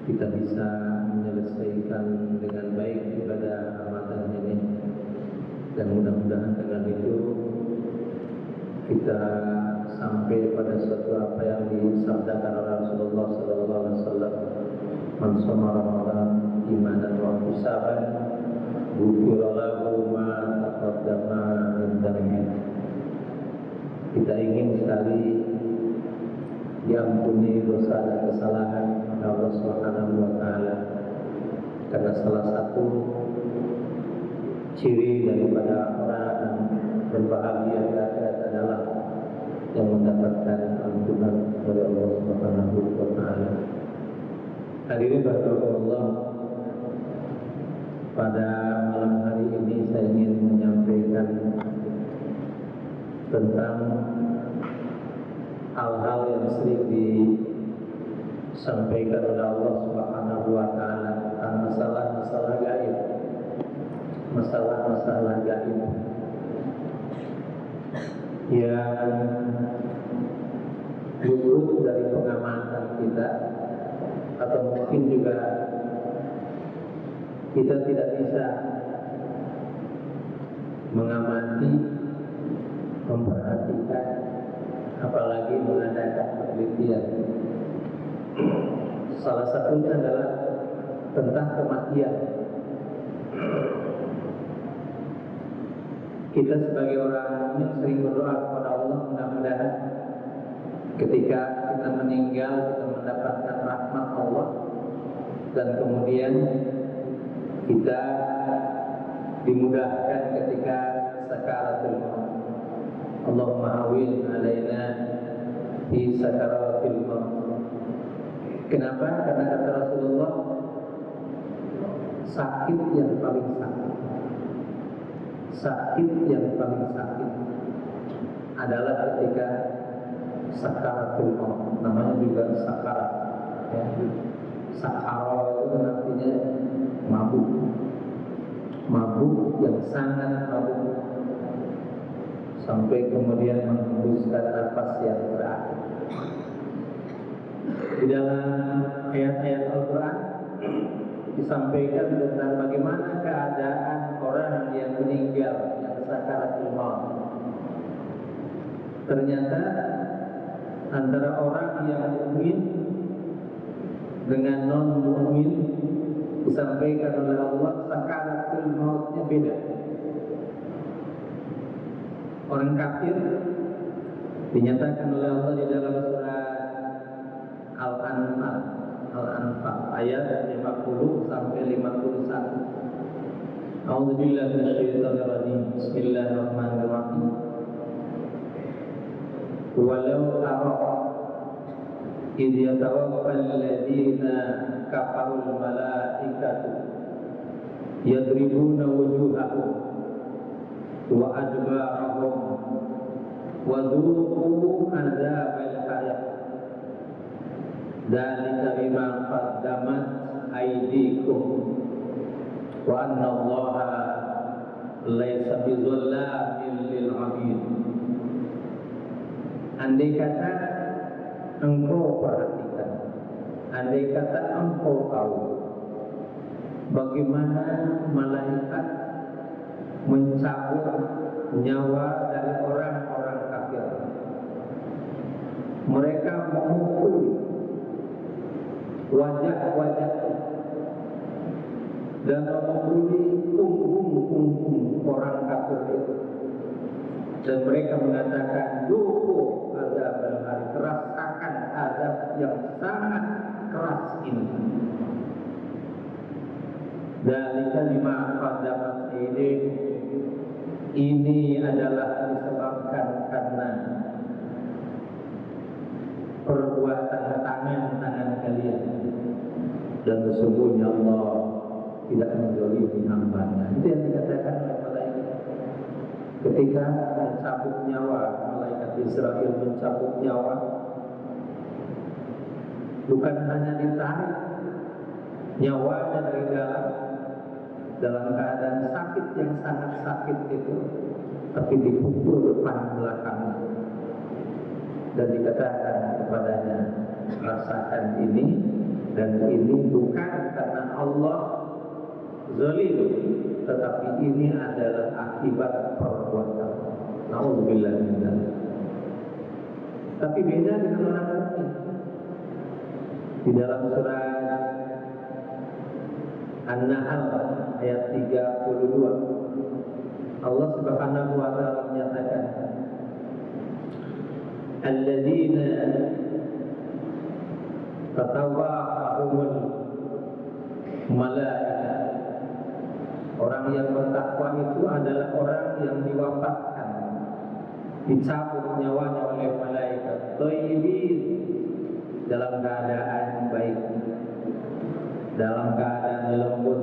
kita bisa menyelesaikan dengan baik ibadah Ramadan ini, dan mudah-mudahan dengan itu kita sampai pada suatu apa yang disabdakan oleh Rasulullah SAW, "Man shoma Ramadan imanan wa ihtisaban, ghufira lahu ma taqaddama min dhanbi." Kita ingin sekali diampuni dosa dan kesalahan oleh Allah Subhanahu wa taala, karena salah satu ciri daripada orang yang berbahagia di akhirat adalah yang mendapatkan ampunan dari Allah Subhanahu wa taala. Hadirin rahimakumullah, pada malam hari ini saya ingin menyampaikan tentang hal-hal yang sering disampaikan oleh Allah Subhanahu wa taala tentang masalah-masalah gaib. Masalah-masalah gaib yang luput dari pengamatan kita, atau mungkin juga kita tidak bisa mengamati, memperhatikan, apalagi mengadakan penelitian. Salah satunya adalah tentang kematian. Kita sebagai orang mukmin sering berdoa kepada Allah, mudah-mudahan ketika kita meninggal kita mendapatkan rahmat Allah, dan kemudian kita dimudahkan ketika sakaratul maut. Allahumma hawwin alaina fi sakaratil maut. Kenapa? Karena kata Rasulullah, sakit yang paling sakit adalah ketika sakaratul maut. Namanya juga sakarat, ya. Sakara itu artinya mabuk yang sangat mabuk, sampai kemudian menghembuskan nafas yang terakhir. Di dalam ayat-ayat Al-Quran disampaikan tentang bagaimana keadaan orang yang meninggal, yang sakaratul maut. Ternyata antara orang yang mukmin dengan non-mukmin disampaikan oleh Allah, sakaratul mautnya beda. Orang kafir dinyatakan oleh Allah di dalam surat Al-Anfal ayat 50 sampai 51. A'udzubillahi minasyaitonir rajim. Bismillahirrahmanirrahim. Walau tara idh yatawaffal ladzina kafarul malaikatu yadribuna wujuhahum wa adbarahum wa dhuqu adzabal hayat dzalika bima qaddamat aydikum wa anna Allaha laisa bizallamin lil 'abid. Andai kata engkau perhatikan, andai kata engkau tahu bagaimana malaikat mencabut nyawa dari orang-orang kafir. Mereka memukul wajah-wajah dan memukuli punggung orang kafir itu, dan mereka mengatakan, "Duku azab al-hari, rasakan azab yang sangat keras ini." Dzalika lima qaddamat aydikum, ini adalah disebabkan karena perbuatan tangan-tangan kalian, dan sesungguhnya Allah tidak menzalimi hamba-Nya. Itu yang dikatakan oleh malaikat ketika mencabut nyawa. Malaikat Israel mencabut nyawa, bukan hanya ditarik nyawanya dari dalam keadaan sakit yang sangat sakit itu, tapi dipukul depan belakangnya dan dikatakan kepadanya, rasakan ini Dan ini bukan karena Allah zalim, tetapi ini adalah akibat perbuatan. Nauzubillah min dzalik. Tapi beda dengan orang mukmin. Di dalam surat An-Nahl ayat 32, Allah Subhanahu wa taala menyatakan, alladzina tatawafahumul malaikah. Orang yang bertakwa itu adalah orang yang diwafatkan, dicabut nyawanya oleh malaikat, thayyibin, dalam keadaan baik, dalam keadaan lembut.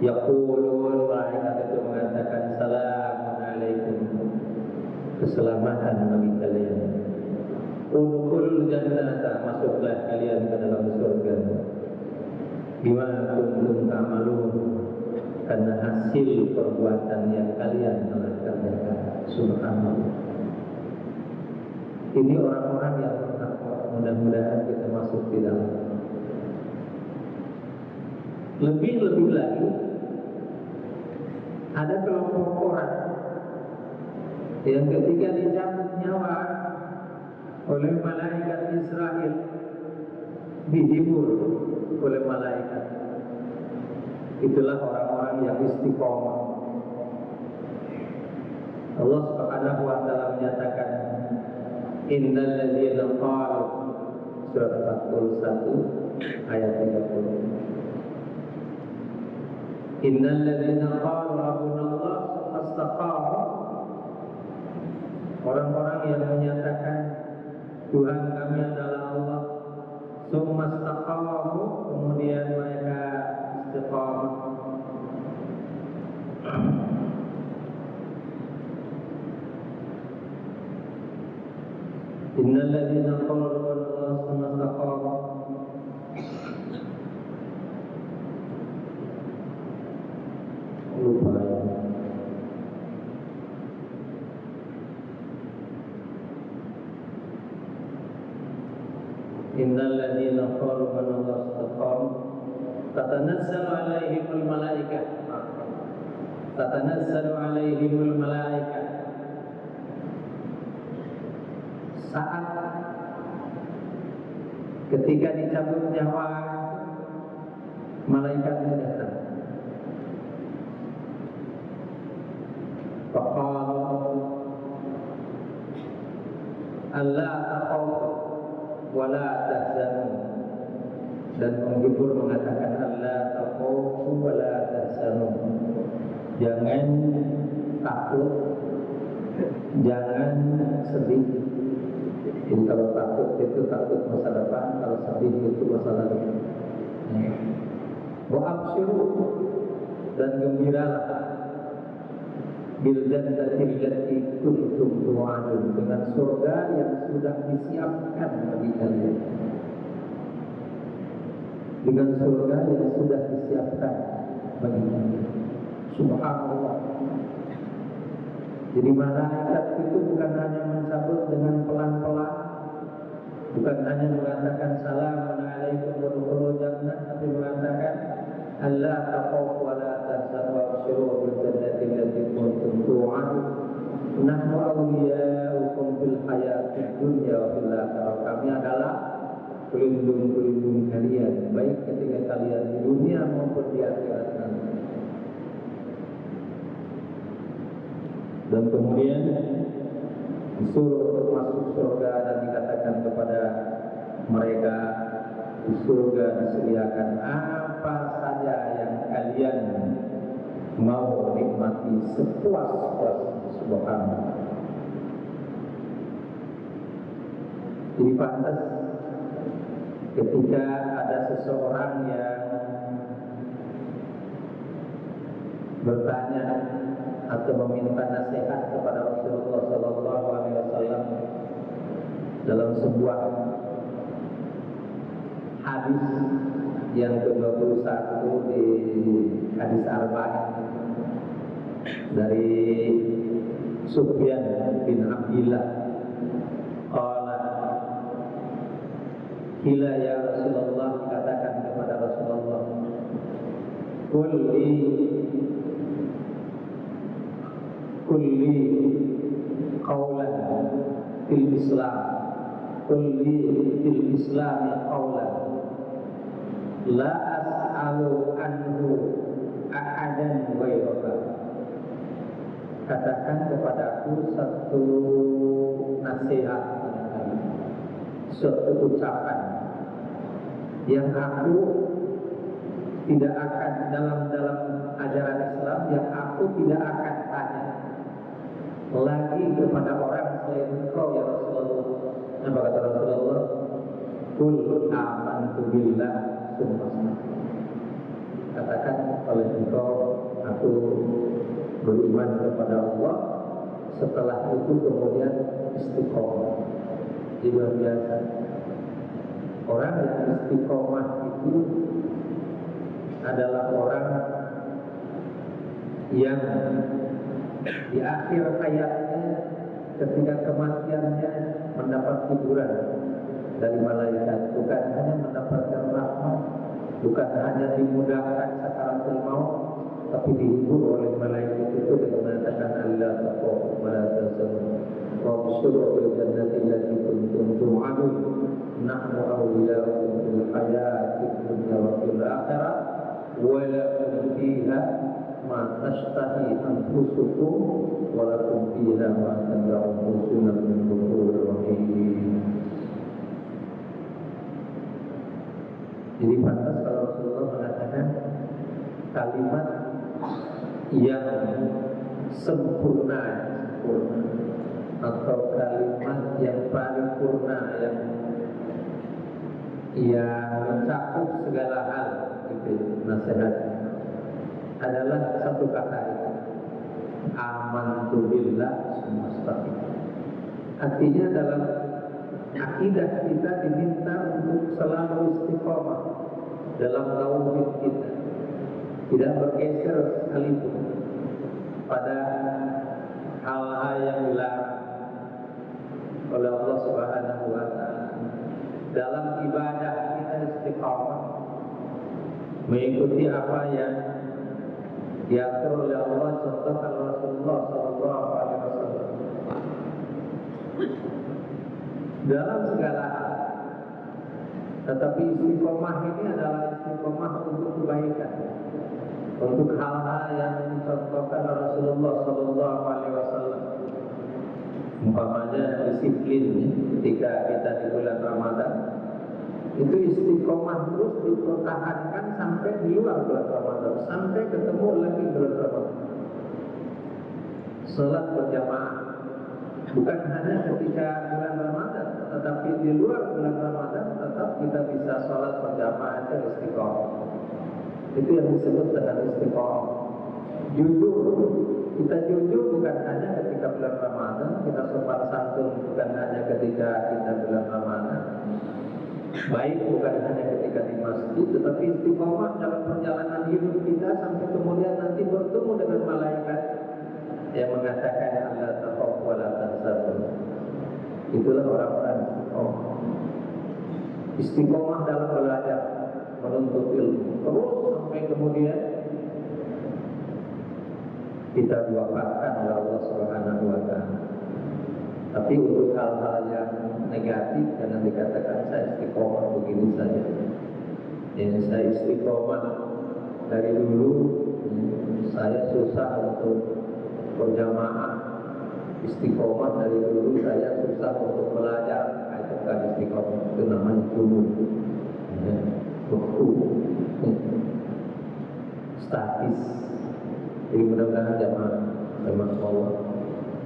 Yaqulun, malaikat itu mengatakan, salamun alaikum, keselamatan bagi kalian. Udkhulul jannata, masuklah kalian ke dalam surga. Bima kuntum ta'malun, karena hasil perbuatan yang kalian telah kerjakan. Subhanallah. Ini orang-orang yang bertakwa. Mudah-mudahan kita masuk di dalam. Lebih-lebih lagi, ada kelompok orang yang ketika dicabut nyawa oleh malaikat Israel, dihibur oleh malaikat. Itulah orang-orang yang istiqomah. Allah Subhanahu wa taala menyatakan, innal ladzina qalu, surat 41 ayat 30. Innal ladzina qalu rabbunallah tsumma, orang-orang yang menyatakan Tuhan kami adalah Allah, tsumma istaqamu, kemudian mereka istiqamah. Innal ladzina qalu rabbunallah tsumma istaqamu, lupa ya. Innal ladzina qalu rabbunallah istaqamu tatanazzalu alaihimul malaikah, tatanazzalu alaihimul malaikah. Saat ketika dicabut nyawa, malaikatnya datang. Faqalu alla takhafu wa la tahzanu, dan menghibur mengatakan alla takhafu wa la tahzanu, jangan takut, jangan sedih. Jadi kalau takut itu takut masa depan, kalau sedih itu masa lalu. Wa absyiru, dan gembiralah bil jannati allati kuntum tu'adun, dengan surga yang sudah disiapkan bagi kalian. Dengan surga yang sudah disiapkan bagi kalian. Subhanallah. Jadi malaikat itu bukan hanya mencabut dengan pelan-pelan, bukan hanya mengatakan salamun alaikum wadkhulul jannah, tapi mengatakan alla taqafu wa la tahzanu wabshiru bil jannati allati kuntum tu'adun nahnu awliya'ukum fil hayatid dunya wa fil akhirah. Kami adalah pelindung-pelindung kalian, baik ketika kalian di dunia maupun di akhirat nanti. Dan kemudian disuruh untuk masuk surga, dan dikatakan kepada mereka, di surga disediakan apa saja yang kalian mau nikmati sepuas-puasnya. Subhanallah. Jadi pantas ketika ada seseorang yang bertanya atau meminta nasihat kepada Rasulullah Sallallahu Alaihi Wasallam dalam sebuah hadis yang ke-21 di hadis Arba'in dari Sufyan bin Abdillah, qala Bila ya Rasulullah, katakan kepada Rasulullah, kulli qawlan fil Islam, kulli fil Islami qawlan la as'alu anhu ahadan ghairaka. Katakan kepadaku satu nasihat, suatu ucapan yang aku tidak akan dalam ajaran Islam, yang aku tidak akan tanya lagi kepada orang selain engkau ya Rasulullah. Apa kata Rasulullah? Qul amantu billah summa astaqim. Katakan oleh engkau, aku beriman kepada Allah, setelah itu kemudian istiqomah. Jadi luar biasa. Orang yang istiqomah itu adalah orang yang di akhir hayatnya, ketika kematiannya, mendapat hiburan dari malaikat. Bukan hanya mendapatkan rahmat, bukan hanya dimudahkan sakaratul maut, tapi dihibur oleh malaikat itu dengan mengatakan Allah taqwa wa la tahzanu wa abshiru bil jannati allati kuntum tu'adun nahnu awliya'ukum fil hayati dunya wa fil akhirah wa lakum fiha ma tashtahi anfusukum wa lakum fiha ma tad'un min ghafurur rahim. Jadi pantas kalau Rasulullah mengatakan kalimat yang sempurna atau kalimat yang paripurna, yang mencakup segala hal, itu nasihat adalah satu kata itu, amantu billah summa astaqim. Artinya dalam akidah kita diminta untuk selalu istiqomah dalam tauhid kita, tidak bergeser sekalipun pada hal-hal yang dilarang oleh Allah Subhanahu wa Ta'ala. Dalam ibadah kita istiqomah, mengikuti apa yang diatur oleh Allah, contohkan Rasulullah Sallallahu Alaihi Wasallam dalam segala hal. Tetapi istiqomah ini adalah istiqomah untuk kebaikan, untuk hal-hal yang dicontohkan Rasulullah Sallallahu Alaihi Wasallam. Umpamanya disiplin ketika kita di bulan Ramadan, itu istiqomah terus dipertahankan sampai di luar bulan Ramadan, sampai ketemu lagi bulan Ramadan. Salat berjamaah bukan hanya ketika bulan Ramadan, tetapi di luar bulan Ramadan tetap kita bisa sholat berjamaah, itu istiqomah. Itu yang disebut dengan istiqomah. Jujur, kita jujur bukan hanya ketika bulan Ramadan, kita sopan santun bukan hanya ketika kita bulan Ramadan, baik bukan hanya ketika di masjid, tetapi istiqomah dalam perjalanan hidup kita sampai kemudian nanti bertemu dengan malaikat yang mengatakan Allah taqwa wa la tahzan. Itulah orang-orang istiqomah. Istiqomah dalam belajar, menuntut ilmu, terus sampai kemudian kita diwafatkan oleh Allah Subhanahu wa Ta'ala. Tapi untuk hal-hal yang negatif jangan dikatakan saya istiqomah begini saja. Yang saya istiqomah dari dulu, saya susah untuk berjamaah. Istiqomah dari dulu saya susah untuk belajar. Itu bukan istiqomah, itu namanya jumud, statis. Jadi mudah-mudahan jamaah Allah,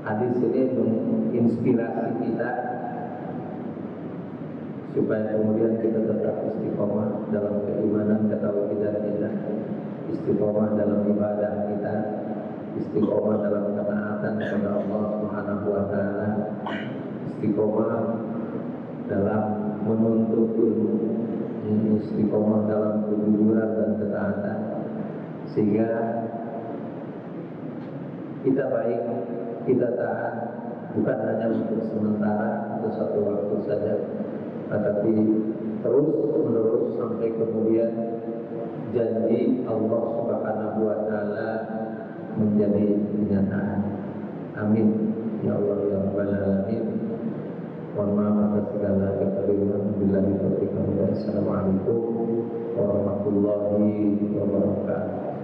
hadis ini menginspirasi kita supaya kemudian kita tetap istiqomah dalam keimanan, ketauhidan kita, istiqomah dalam ibadah kita, istiqomah dalam ketaatan kepada Allah Subhanahu wa Ta'ala, istiqomah dalam menuntut ilmu, istiqomah dalam kejujuran dan ketaatan, sehingga kita baik, kita taat bukan hanya untuk sementara atau satu waktu saja, tetapi terus menerus sampai kemudian janji Allah Subhanahu wa taala menjadi kenyataan. Amin ya Allah ya rabbal alamin. Mohon maaf atas segala kekeliruan. Billahi taufiq wal hidayah. Assalamualaikum warahmatullahi wabarakatuh.